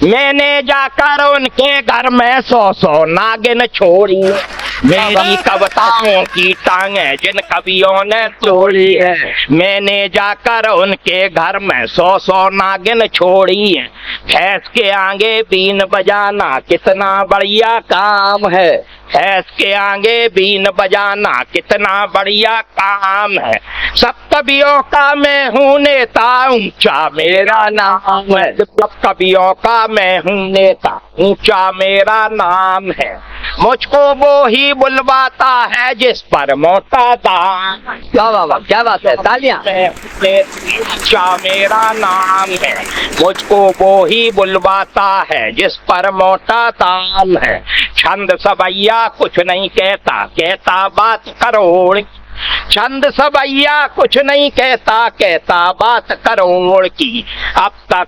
मैंने जाकर उनके घर में 100 नागिन छोड़ी। मेरी कविताओं की टांगें जिन कवियों ने तोड़ी है। मैंने जाकर उनके घर में 100 नागिन छोड़ी है। भैंस के आगे बीन बजाना कितना बढ़िया काम है। भैंस के आगे बीन बजाना कितना बढ़िया काम है। सब कवियों का मैं हूँ नेता, ऊंचा मेरा नाम है। सब कवियों का मैं हूँ नेता, ऊंचा मेरा नाम है। मुझको वो ही बुलवाता है जिस पर मोटा दाम। वाह वाह वाह, क्या बात है, तालियां। ऊंचा मेरा नाम है। मुझको वो ही बुलवाता है जिस पर मोटा दाम है। छंद सबैया कुछ नहीं कहता, कहता बात करोड़। छंद सबैया कुछ नहीं कहता, कहता बात करोड़ की। अब तक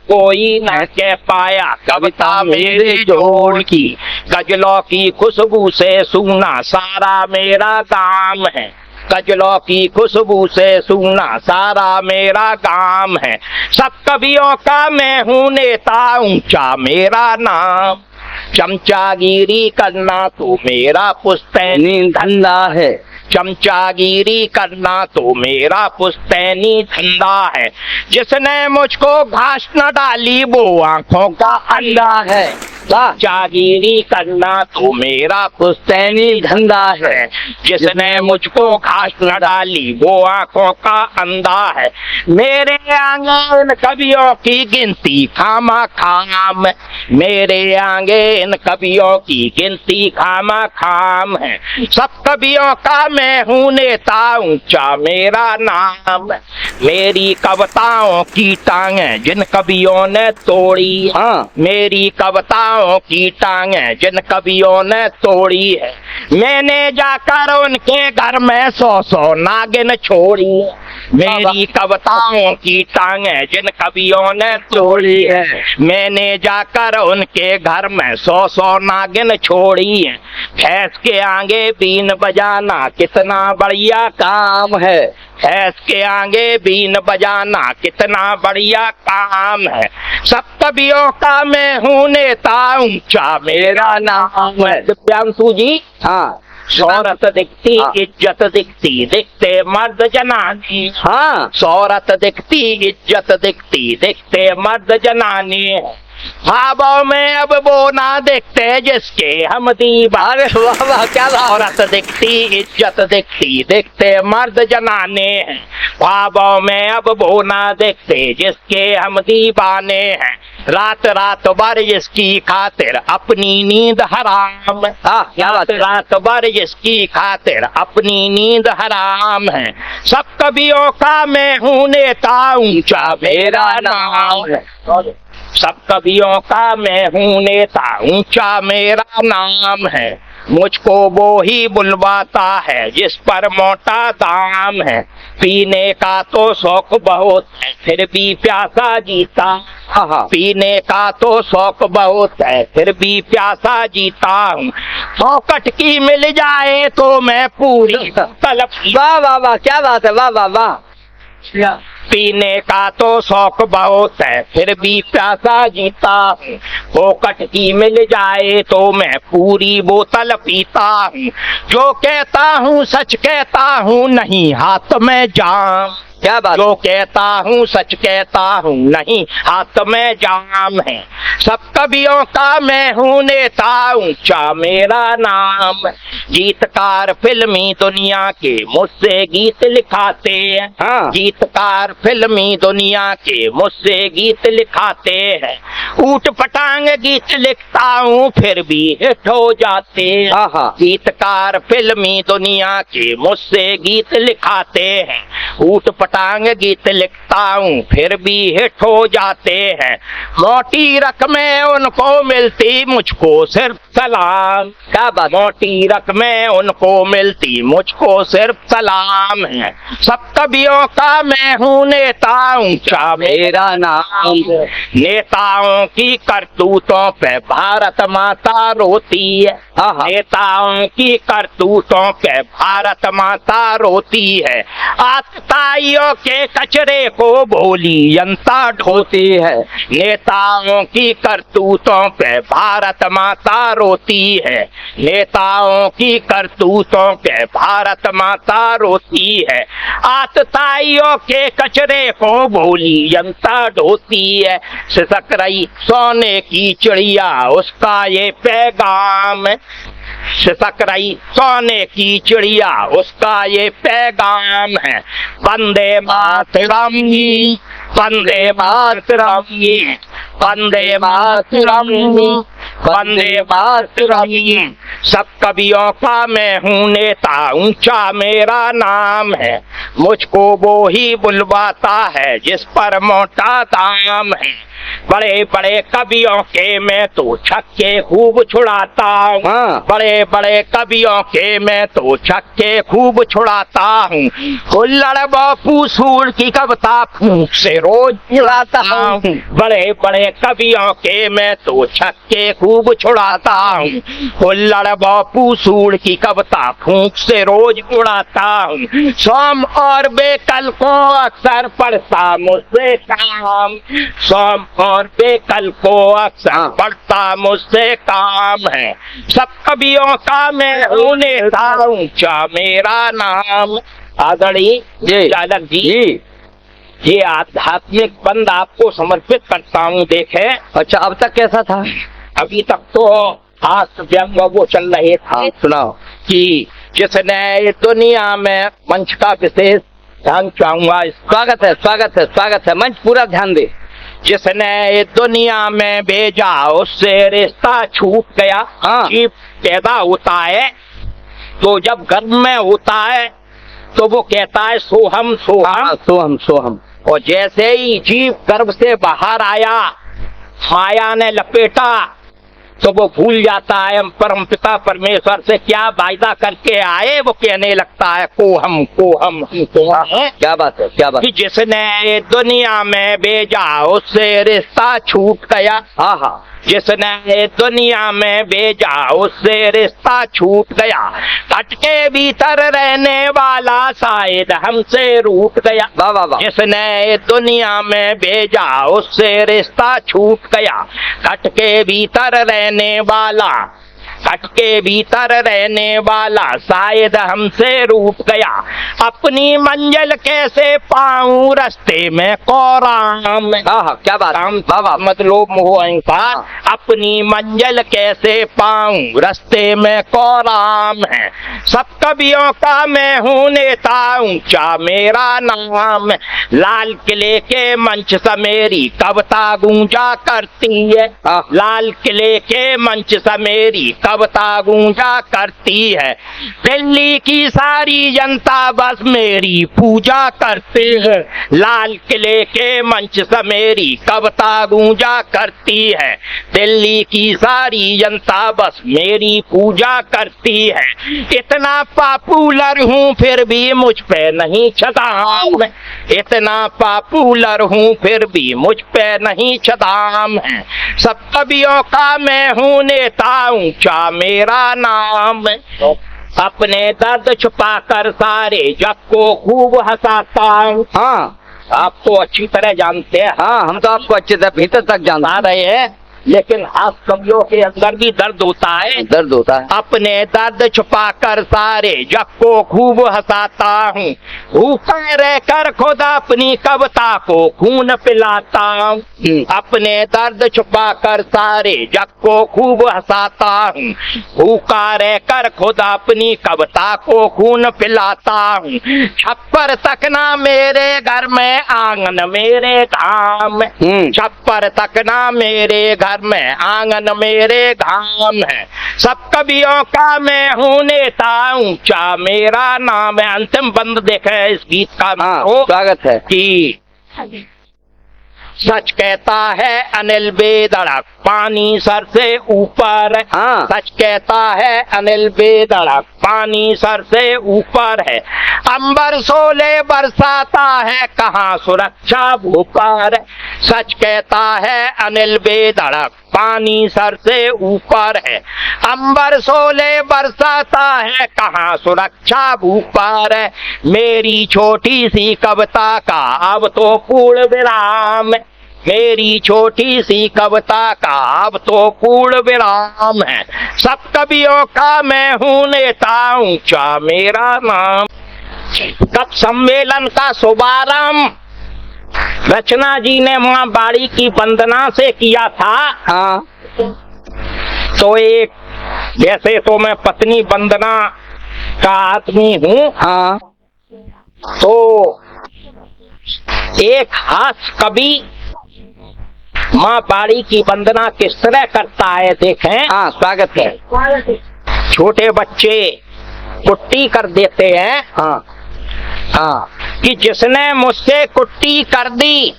कोई न कह पाया कविता मेरे जोड़ की। गजलों की खुशबू से सूना सारा मेरा काम है। गजलों की खुशबू से सूना सारा मेरा काम है। सब कवियों का मैं हूँ नेता, ऊंचा मेरा नाम। चमचागिरी करना तो मेरा पुश्तैनी धंधा है। चमचागिरी करना तो मेरा पुश्तैनी धंधा है। जिसने मुझको घास न डाली वो आंखों का अंधा है। चमचागिरी करना तो मेरा पुश्तैनी धंधा है। जिसने मुझको घास न डाली वो आंखों का अंधा है। मेरे आगे इन कवियों की गिनती खामा खाम। मेरे आगे इन कवियों की गिनती खामा खाम है। सब कवियों का मैं हूँ नेता, ऊंचा मेरा नाम। मेरी कविताओं की टांगें जिन कवियों ने तोड़ी। हाँ, मेरी कविताओं की टांगें जिन कवियों ने तोड़ी है। मैंने जाकर उनके घर में 100 नागिन छोड़ी। मेरी कविताओं की टांगें जिन कवियों ने तोड़ी है। मैंने जाकर उनके घर में 100 नागिन छोड़ी है। भैंस के आगे बीन बजाना कितना बढ़िया काम है। भैंस के आगे बीन बजाना कितना बढ़िया काम है। सब कवियों का मैं हूँ नेता, ऊंचा मेरा नाम है। दिव्यांशु जी, हाँ, शौहरत दिखती इज्जत दिखती दिखते मर्द जनानी। हाँ, शौहरत दिखती इज्जत दिखती दिखते मर्द जनानी। ख्वाबों में अब वो ना देखते जिसके हम दीवार। वाह वाह, क्या औरत दिखती इज्जत दिखती दिखते मर्द जनाने हैं। ख्वाबों में अब वो ना देखते जिसके हम दीवाने हैं। रात रात भर जिसकी खातिर अपनी नींद हराम। क्या बात, रात भर जिसकी खातिर अपनी नींद हराम है। सब कवियों का मैं हूँ नेता, ऊंचा मेरा नाम है। सब कवियों का मैं हूँ नेता, ऊंचा मेरा नाम है। मुझको वो ही बुलवाता है जिस पर मोटा दाम है। पीने का तो शौक बहुत है फिर भी प्यासा जीता। पीने का तो शौक बहुत है फिर भी प्यासा जीता हूँ। चौकट की मिल जाए तो मैं पूरी तलब। वाह वाह वाह, क्या बात है, वाह वाह वाह। पीने का तो शौक बहुत है फिर भी प्यासा जीता हूँ। फोकट की मिल जाए तो मैं पूरी बोतल पीता हूँ। जो कहता हूँ सच कहता हूँ, नहीं हाथ में जाम। क्या बात, जो कहता हूँ सच कहता हूँ, नहीं हाथ में जाम है। सब कवियों का मैं हूँ नेता, ऊंचा मेरा नाम। गीतकार फिल्मी दुनिया के मुझसे गीत लिखाते हैं। हाँ, गीतकार फिल्मी दुनिया के मुझसे गीत लिखाते हैं। ऊट पटांग गीत लिखता हूँ फिर भी हिट हो जाते हैं। गीतकार फिल्मी दुनिया के मुझसे गीत लिखाते हैं। ऊट पटांग गीत लिखता हूँ फिर भी हिट हो जाते हैं। मोटी रकमें उनको मिलती मुझको सिर्फ सलाम। क्या बात, मोटी रकमें उनको मिलती मुझको सिर्फ सलाम है। सब कवियों का मैं हूँ नेता, ऊंचा मेरा नाम। नेताओं नेताओं की करतूतों पे भारत माता रोती है। आहा। नेताओं की करतूतों पे भारत माता रोती है। आतताइयों के कचरे को भोली जनता ढोती है। नेताओं की करतूतों पे भारत माता रोती है। नेताओं की करतूतों पे भारत माता रोती है। आतताइयों के कचरे को भोली जनता ढोती है। सिसक रही सोने की चिड़िया उसका ये पैगाम है। सिसक रही सोने की चिड़िया उसका ये पैगाम है। वंदे मातरम, वंदे मातरम, वंदे मातरम, वंदे मातरम। सब कवियों का मैं हूँ नेता, ऊंचा मेरा नाम है। मुझको वो ही बुलवाता है जिस पर मोटा दाम है। बड़े बड़े कवियों के मैं तो छक्के खूब छुड़ाता हूँ। हाँ। बड़े बड़े कवियों के मैं तो छक्के खूब छुड़ाता हूँ। हुल्लड़ बापू सूर की कविता फूंक से रोज उड़ाता हूँ। बड़े बड़े कवियों के मैं तो छक्के खूब छुड़ाता हूँ। हुल्लड़ बापू सूर की कविता फूंक से रोज उड़ाता हूँ। सोम और बेकल को अक्सर पढ़ता मुझसे काम। सोम और बेकल को अक्सर पढ़ता मुझसे काम है। सब कवियों का मैं हूँ नेता, ऊंचा मेरा नाम। आदरणीय चालक जी, ये आध्यात्मिक बंद आपको समर्पित करता हूँ। देखे, अच्छा, अब तक कैसा था? अभी तक तो हास्य व्यंग वो चल रहे थे। सुनाओ। कि जिसने दुनिया में मंच का विशेष ध्यान चाहूंगा। स्वागत है, स्वागत है, स्वागत है। मंच पूरा ध्यान दे। जिसने दुनिया में भेजा उससे रिश्ता छूट गया। हाँ। जीव पैदा होता है तो जब गर्भ में होता है तो वो कहता है सोहम सोहम। सोहम सोहम। और जैसे ही जीव गर्भ से बाहर आया, माया ने लपेटा, तो वो भूल जाता है हम परम पिता परमेश्वर से क्या वायदा करके आए। वो कहने लगता है कोहम कोहम कोहम। क्या बात है, क्या बात। कि जिसने दुनिया में भेजा उससे रिश्ता छूट गया। आहा। जिसने दुनिया में भेजा उससे रिश्ता छूट गया। घट के भीतर रहने वाला शायद हमसे रूठ गया। वाह वाह वाह। जिसने दुनिया में भेजा उससे रिश्ता छूट गया। घट के भीतर रहने वाला, घट के भीतर रहने वाला शायद हमसे रूठ गया। अपनी मंजिल कैसे पाऊं रास्ते में कोराम। आहा, क्या बात। बाबा मतलब मोह अहंकार। अपनी मंजिल कैसे पाऊं रास्ते में कोराम है। सब कवियों का मैं हूँ नेता, ऊंचा मेरा नाम। लाल किले के मंच से मेरी कविता गूंजा करती है। लाल किले के मंच से मेरी कविता गूंजा करती है। दिल्ली की सारी जनता बस मेरी पूजा करती है। लाल किले के मंच से मेरी कविता गूंजा करती है। दिल्ली की सारी जनता बस मेरी पूजा करती है। इतना पॉपुलर हूँ फिर भी मुझ पे नहीं छदाम। इतना पॉपुलर हूँ फिर भी मुझ पे नहीं छदाम है। सब कवियों का मैं हूँ नेता, ऊंचा मेरा नाम। अपने दर्द छुपा कर सारे जग को खूब हंसाता हूँ। हाँ, आप तो अच्छी तरह जानते हैं। हाँ, हम तो आपको अच्छे तरह भीतर तक जानते रहे हैं, लेकिन हाथ कवियों के अंदर भी दर्द होता है। दर्द होता है। अपने दर्द छुपा कर सारे जग को खूब हंसाता हूँ। भूखा रहकर खुद अपनी कविता को खून पिलाता हूँ। अपने दर्द छुपा कर सारे जग को खूब हंसाता हूँ। भूखा रहकर खुद अपनी कविता को खून पिलाता हूँ। छप्पर तक ना मेरे घर में आंगन मेरे धाम। छप्पर तक ना मेरे घर में आंगन मेरे धाम है। सब कवियों का मैं हूँ नेता, ऊंचा मेरा नाम है। अंतिम बंद देखे इस गीत का। स्वागत है। कि सच कहता है अनिल बेधड़क पानी सर से ऊपर है। हाँ। सच कहता है अनिल बेधड़क पानी सर से ऊपर है। अंबर सोले बरसाता है कहाँ सुरक्षा भू पर है। सच कहता है अनिल बेधड़क पानी सर से ऊपर है। अंबर सोले बरसाता है कहाँ सुरक्षा भू पर है। मेरी छोटी सी कविता का अब तो पूर्ण विराम है। मेरी छोटी सी कविता का अब तो पूर्ण विराम है। सब कवियों का मैं हूँ नेता ऊंचा मेरा नाम। कब सम्मेलन का शुभारंभ रचना जी ने माँ बाड़ी की वंदना से किया था। हाँ। तो एक जैसे तो मैं पत्नी वंदना का आदमी हूँ। हाँ। तो एक हास्य कवि माँ बाड़ी की वंदना किस तरह करता है देखें। हाँ, स्वागत है। छोटे बच्चे कुट्टी कर देते हैं। हाँ। हाँ। कि जिसने मुझसे कुट्टी कर दी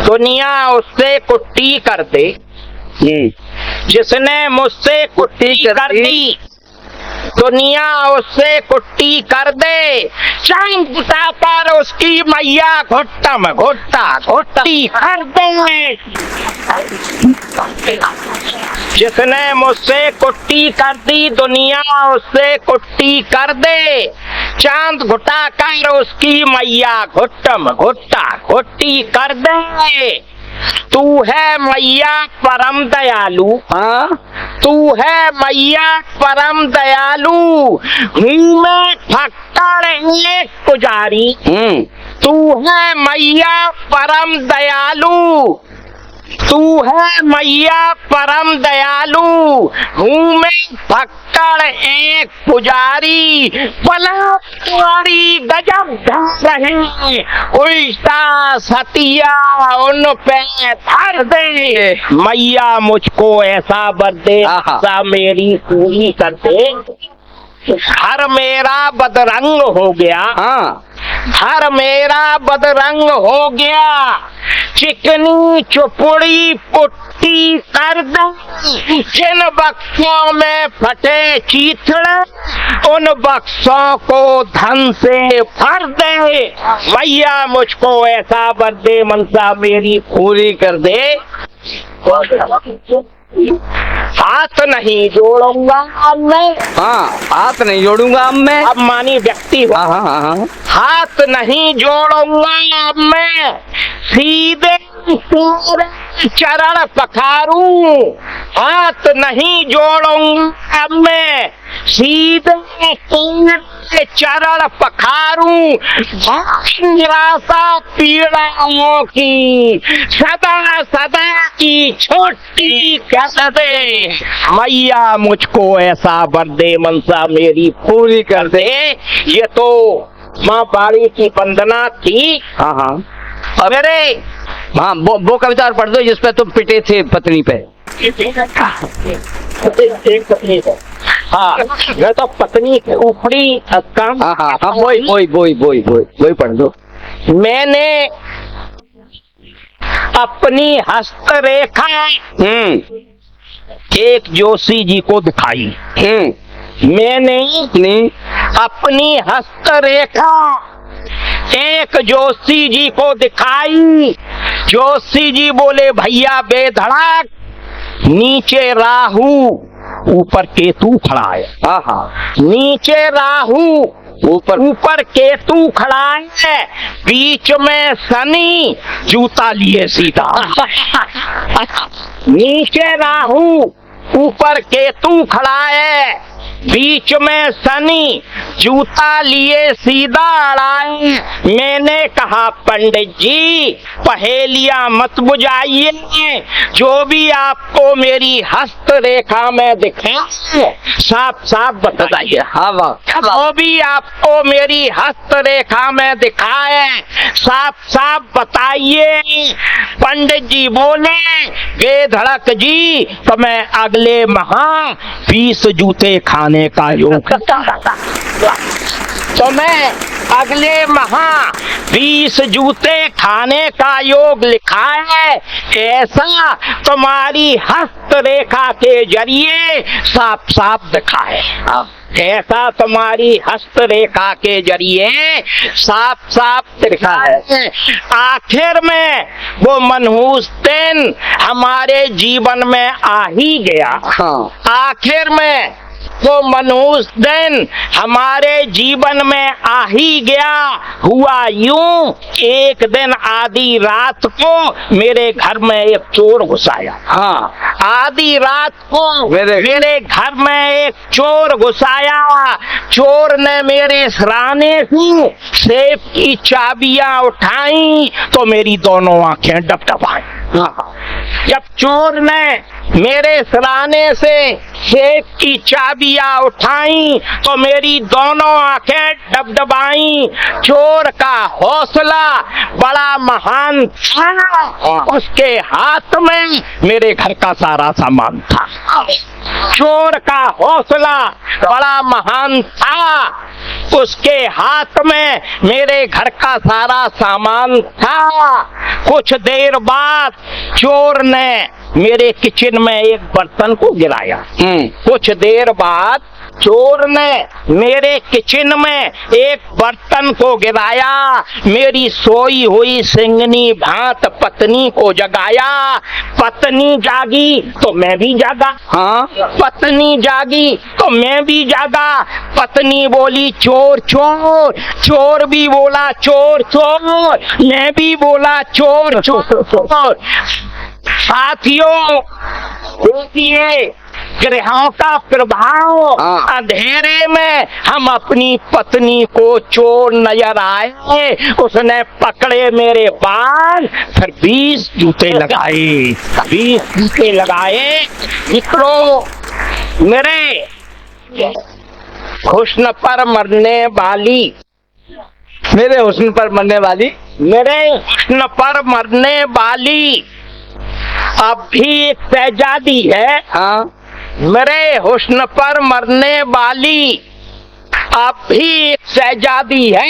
दुनिया उससे कुट्टी कर दे। जिसने मुझसे कुट्टी कर दी दुनिया उससे कुट्टी कर दे। चांद बुता पर उसकी मैया घुट्टा में घुट्टा घुट्टी कर दे। जिसने मुझसे कुट्टी कर दी दुनिया उससे कुट्टी कर दे। चांद घुटा कर उसकी मैया घुट्टम घुट्टा घुट्टी कर दे। तू है मैया परम दयालु। हाँ। तू है मैया परम दयालु हूँ मैं फक्कड़ एक पुजारी। तू है मैया परम दयालु। तू है मैया परम दयालु हूँ मैं फक्कड़ एक पुजारी। भला तुम्हारी गजब ढा रहे उल्टा सतिया उन पे धर दे। मैया मुझको ऐसा वर दे ऐसा मेरी पूरी कर दे। हर मेरा बदरंग हो गया। हाँ। हर मेरा बदरंग हो गया। चिकनी चुपड़ी पुट्टी कर दे। जिन बक्सों में फटे चीथड़े उन बक्सों को धन से भर दे। मैया मुझको ऐसा वर दे मनसा मेरी पूरी कर दे। हाथ नहीं जोड़ूंगा अब मैं। हाँ, हाथ नहीं जोड़ूंगा अब मैं। अब मानी व्यक्ति हो। हाँ। हाँ। हाँ। हाथ नहीं जोड़ूंगा अब मैं सीधे तेरे चरण पखारूं। हाथ नहीं जोड़ूंगा अब मैं सीधे तेरे चरण पखारूं। निराशा पीड़ाओं की सदा सदा की छोटी कर दे। मैया मुझको ऐसा वर दे मनसा मेरी पूरी कर दे। ये तो माँ बाड़ी की वंदना थी। हाँ। हाँ। मेरे हाँ, वो कविता और पढ़ दो जिसपे तुम पिटे थे पत्नी पे। एक पत्नी को। हाँ, मैं तो पत्नी के ऊपरी काम। हाँ। हाँ। हाँ, वही पढ़ दो। मैंने अपनी हस्तरेखा एक जोशी जी को दिखाई। मैंने अपनी हस्तरेखा एक जोशी जी को दिखाई। जोशी जी बोले भैया बेधड़क नीचे राहु ऊपर केतु खड़ा है। नीचे राहु ऊपर केतु खड़ा है बीच में शनि जूता लिए सीधा। नीचे राहु ऊपर केतु खड़ा है बीच में शनि जूता लिए सीधा अड़ाए। मैंने कहा पंडित जी पहेलियां मत बुझाइए। जो भी आपको मेरी हस्त रेखा में दिखे साफ साफ बताइए। हाँ वाह। जो भी आपको मेरी हस्त रेखा में दिखाए साफ साफ बताइए। पंडित जी बोले बेधड़क जी तो मैं अगले माह 20 जूते खाने का योग। तो मैं अगले माह 20 जूते खाने का योग लिखा है। ऐसा तुम्हारी हस्त रेखा के जरिए साफ साफ दिखा है। ऐसा तुम्हारी हस्त रेखा के जरिए साफ साफ दिखा है। आखिर में वो मनहूस दिन हमारे जीवन में आ ही गया। आखिर में वो मनहूस दिन हमारे जीवन में आ ही गया। हुआ यूं, एक दिन आधी रात को मेरे घर में एक चोर घुस आया। आधी रात को मेरे घर में एक चोर घुस आया। चोर ने मेरे सिराने से सेफ की चाबियां उठाई तो मेरी दोनों आंखें डबडबाई। जब चोर ने मेरे सिराने से सेफ की चाबियां उठाई तो मेरी दोनों आंखें डबडबाई। चोर का हौसला बड़ा महान था। उसके हाथ में मेरे घर का सारा सामान था। चोर का हौसला बड़ा महान था। उसके हाथ में मेरे घर का सारा सामान था। कुछ देर बाद चोर ने मेरे किचन में एक बर्तन को गिराया। कुछ देर बाद चोर ने मेरे किचन में एक बर्तन को गिराया। मेरी सोई हुई सिंगनी भांत पत्नी को जगाया। पत्नी जागी तो मैं भी जागा। पत्नी जागी तो मैं भी जागा। पत्नी बोली चोर चोर, चोर भी बोला चोर चोर, मैं भी बोला चोर चोर। साथियों, देखिए ग्रहों का प्रभाव। अंधेरे में हम अपनी पत्नी को चोर नजर आए। उसने पकड़े मेरे बाल, फिर 20 जूते लगाए। 20 जूते लगाए। मित्रों, मेरे हुस्न पर मरने वाली, मेरे हुस्न पर मरने वाली, मेरे हुस्न पर मरने वाली अब भी एक शहजादी है। मेरे हुस्न पर मरने वाली अब भी एक शहजादी है।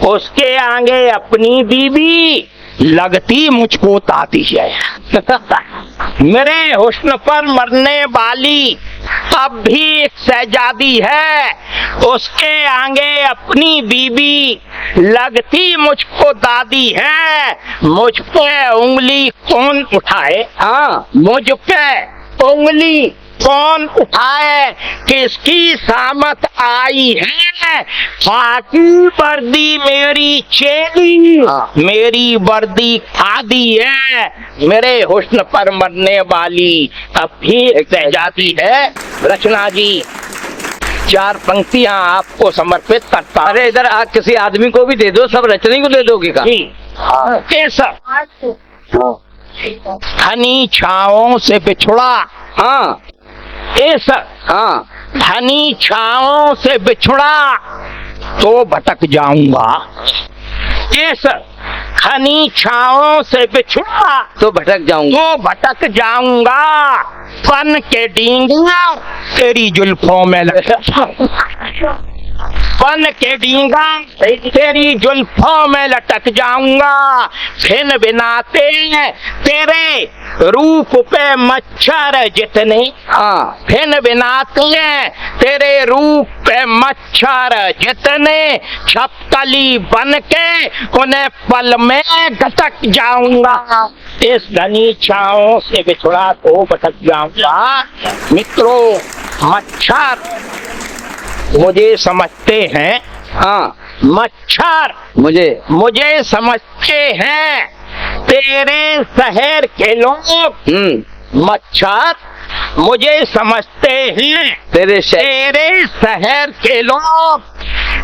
उसके आगे अपनी बीवी लगती मुझको दादी है। मेरे हुस्न पर मरने वाली अब भी एक शहजादी है। उसके आगे अपनी बीवी लगती मुझको दादी है। मुझ पे उंगली कौन उठाए? मुझ पे उंगली कौन उठाए? किसकी सामत आई है? खाकी वर्दी मेरी चेली, मेरी वर्दी खादी है। मेरे हुस्न पर मरने वाली अब भी एक शहजादी है। रचना जी, 4 पंक्तियां आपको समर्पित करता। अरे इधर आप किसी आदमी को भी दे दो, सब रचनी को दे दोगे का? कैसा? घनी छाओं से बिछुड़ा, घनी छाओं से बिछुड़ा तो भटक जाऊंगा। घनी छाओं से बिछुड़ा तो भटक जाऊंगा। पन के डींगा तेरी जुल्फों में पन के डींगा तेरी जुल्फों में लटक जाऊंगा। फिर बिनाते तेरे रूप पे मच्छर जितने, फिर बिनाते तेरे रूप पे मच्छर जितने, छपकली बन के उन्हें पल में घटक जाऊंगा। इस घनी छाओं से बिछुड़ा तो भटक जाऊंगा। मित्रों, मच्छर मुझे समझते हैं। मच्छर मुझे समझते हैं। तेरे शहर के लोग मच्छर मुझे समझते हैं। तेरे शहर के लोग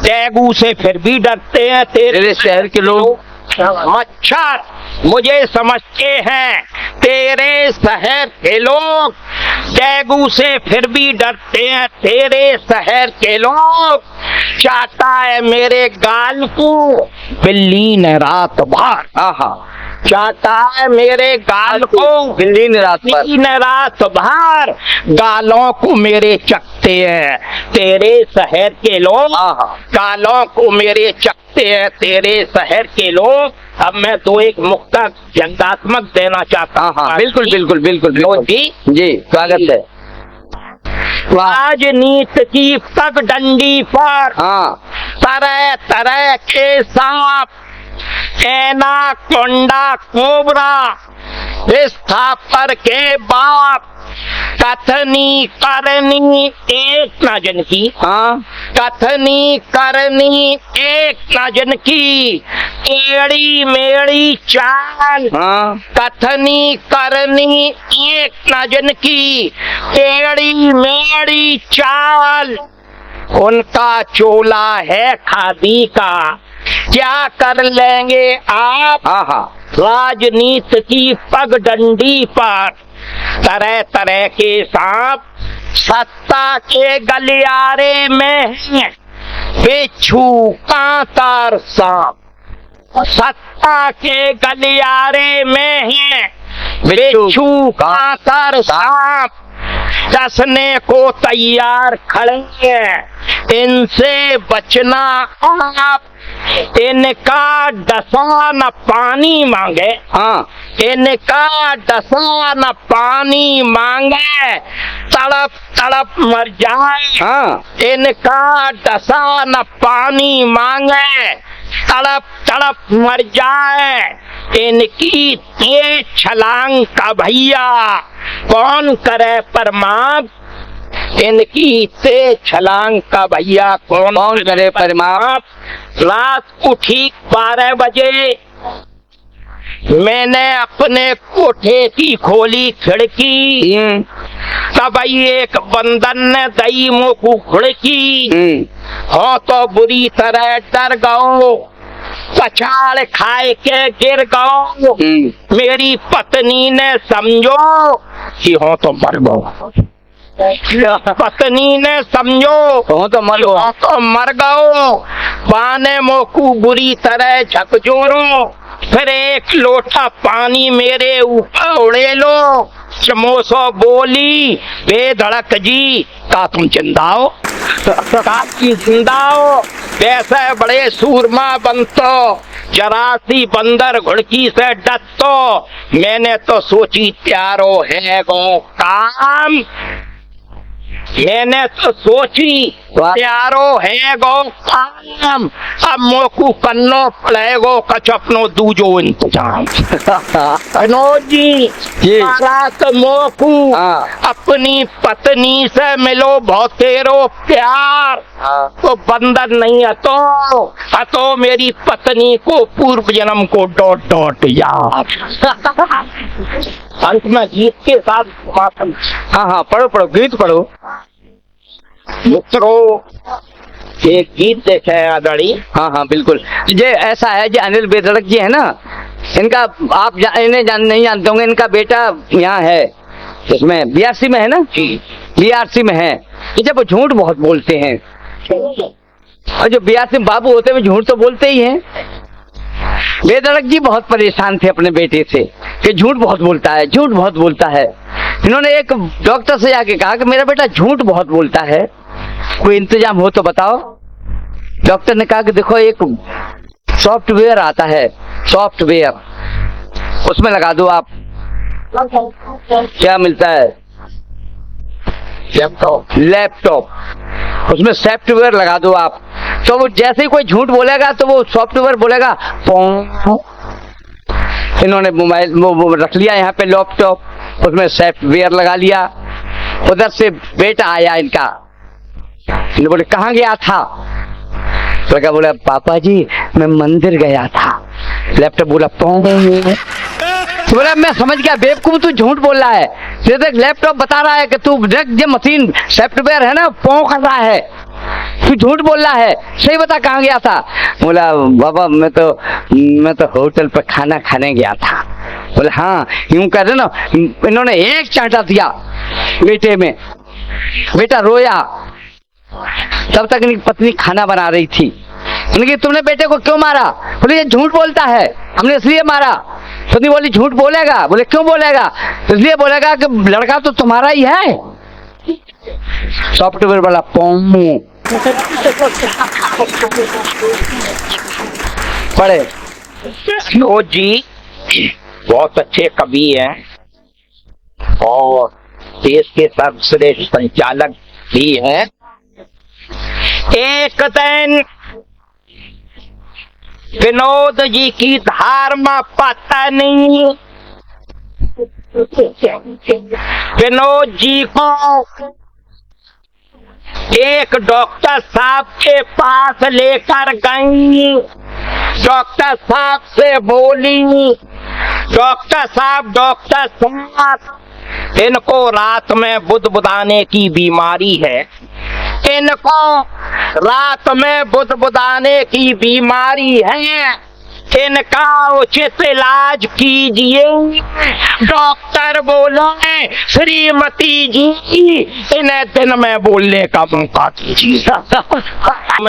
डेंगू से फिर भी डरते हैं। तेरे शहर के लोग मच्छर मुझे समझते हैं। तेरे शहर के लोग डेंगू से फिर भी डरते हैं। तेरे शहर के लोग चाहता है मेरे गाल को बिल्ली ने रात भर। चाहता है मेरे गाल को बिल्ली ने रात भर गालों को मेरे चक्कर चखते हैं, तेरे शहर के लोग कालों को मेरे चखते हैं, तेरे शहर के लोग। अब मैं तो एक मुक्ता व्यंग्यात्मक देना चाहता हूँ। बिल्कुल बिल्कुल बिल्कुल बिल्कुल जी, स्वागत है। राजनीति की पगडंडी पर तरह तरह के सांप, एनाकोंडा, कोबरा, विस्थापर के बाप, कथनी करनी एक न जन की, कथनी करनी एक न जन की, टेढ़ी मेढ़ी चाल, कथनी करनी एक न जन की, टेढ़ी मेढ़ी चाल। उनका चोला है खादी का, क्या कर लेंगे आप? राजनीति की पगडंडी पर तरह तरह के सांप, सत्ता के गलियारे में है बिच्छू कांतर सांप, सत्ता के गलियारे में है बिच्छू कांतर सांप। डसने को तैयार खड़े हैं, इनसे बचना आप। इनका डसा न पानी मांगे, इनका डसा न पानी मांगे, तड़प तड़प मर जाए। इनका डसा न पानी मांगे, तड़प तड़प मर जाए। इनकी तेज छलांग का भैया कौन करे परमाप? इनकी तेज छलांग का भैया कौन करे परमाप? रात को ठीक 12 बजे मैंने अपने कोठे की खोली खिड़की, तब एक बंदर ने दई मुँह खिड़की। हो तो बुरी तरह डर गओ, पछाड़ खाए के गिर गओ। मेरी पत्नी ने समझो कि हो तो मर गओ, पत्नी ने समझो हो तो मर गओ। पाने मोकू बुरी तरह झकझोरो, फिर एक लोटा पानी मेरे ऊपर उड़े लो। चमोसो बोली, बेधड़क जी का तुम जिंदा हो, काकी जिंदा हो। वैसे बड़े सूरमा बनतो, जरा सी बंदर घुड़की से डटतो। मैंने तो सोची त्यारो है गो काम, मैंने तो सोची प्यारो है गो काम। अब मोकू कन्नो पड़ेगो कछ अपनो दूजो इंतजाम। जी रात मोकू अपनी पत्नी से मिलो बहुतेरो प्यार, तो बंदर नहीं अतो मेरी पत्नी को पूर्व जन्म को डॉट डॉट याद। अंत में गीत के साथ मातम। हाँ पढ़ो पढ़ो, गीत पढ़ो। मित्रों एक गीत देखे है आदड़ी। हाँ बिल्कुल। ये ऐसा है, जो अनिल बेधड़क जी है ना, इनका आप इन्हें नहीं जानते होंगे। इनका बेटा यहाँ है, इसमें बीआरसी में है ना, बीआरसी में है। जब वो झूठ बहुत बोलते हैं, और जो बीआरसी में बाबू होते हैं झूठ तो बोलते ही हैं। बेधड़क जी बहुत परेशान थे अपने बेटे से कि झूठ बहुत बोलता है, झूठ बहुत बोलता है। इन्होंने एक डॉक्टर से जाके कहा कि मेरा बेटा झूठ बहुत बोलता है, कोई इंतजाम हो तो बताओ। डॉक्टर ने कहा कि देखो एक सॉफ्टवेयर आता है, सॉफ्टवेयर, उसमें लगा दो आप। क्या मिलता है? लैपटॉप। उसमें सॉफ्टवेयर लगा दो आप, तो वो जैसे ही कोई झूठ बोलेगा तो वो सॉफ्टवेयर बोलेगा पों। इन्होंने मोबाइल वो रख लिया यहाँ पे लैपटॉप, उसमें सॉफ्टवेयर लगा लिया। उधर से बेटा आया इनका, बोले कहाँ गया था? लड़का बोला पापा जी मैं मंदिर गया था। लैपटॉप बोला पों। बोला मैं समझ गया बेवकूफ, तू झूठ बोल रहा है। देख लैपटॉप बता रहा है कि तू जो मशीन सॉफ्टवेयर है ना पों कर रहा है, तू झूठ बोल रहा है, सही बता कहाँ गया था? बोला बाबा मैं तो होटल पर खाना खाने गया था। बोला हाँ यूं कर रहे ना। इन्होंने एक चांटा दिया बेटे में, बेटा रोया। तब तक इनकी पत्नी खाना बना रही थी। उनकी तुमने बेटे को क्यों मारा? बोले ये झूठ बोलता है, हमने इसलिए मारा। पत्नी बोली झूठ बोलेगा? बोले क्यों बोलेगा? इसलिए बोलेगा कि लड़का तो तुम्हारा ही है। सॉफ्टवेयर वाला पोंग पढ़े। ओ जी बहुत अच्छे कवि हैं और देश के सर्वश्रेष्ठ संचालक भी हैं। एक दिन विनोद जी की धार में पता नहीं विनोद जी को एक डॉक्टर साहब के पास लेकर गई। डॉक्टर साहब से बोली, डॉक्टर साहब इनको रात में बुदबुदाने की बीमारी है, इनको रात में बुदबुदाने की बीमारी है, इनका उचित इलाज कीजिए। डॉक्टर बोले श्रीमती जी इन्हें दिन में बोलने का मौका दीजिए।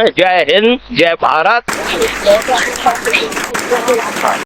जय हिंद, जय भारत।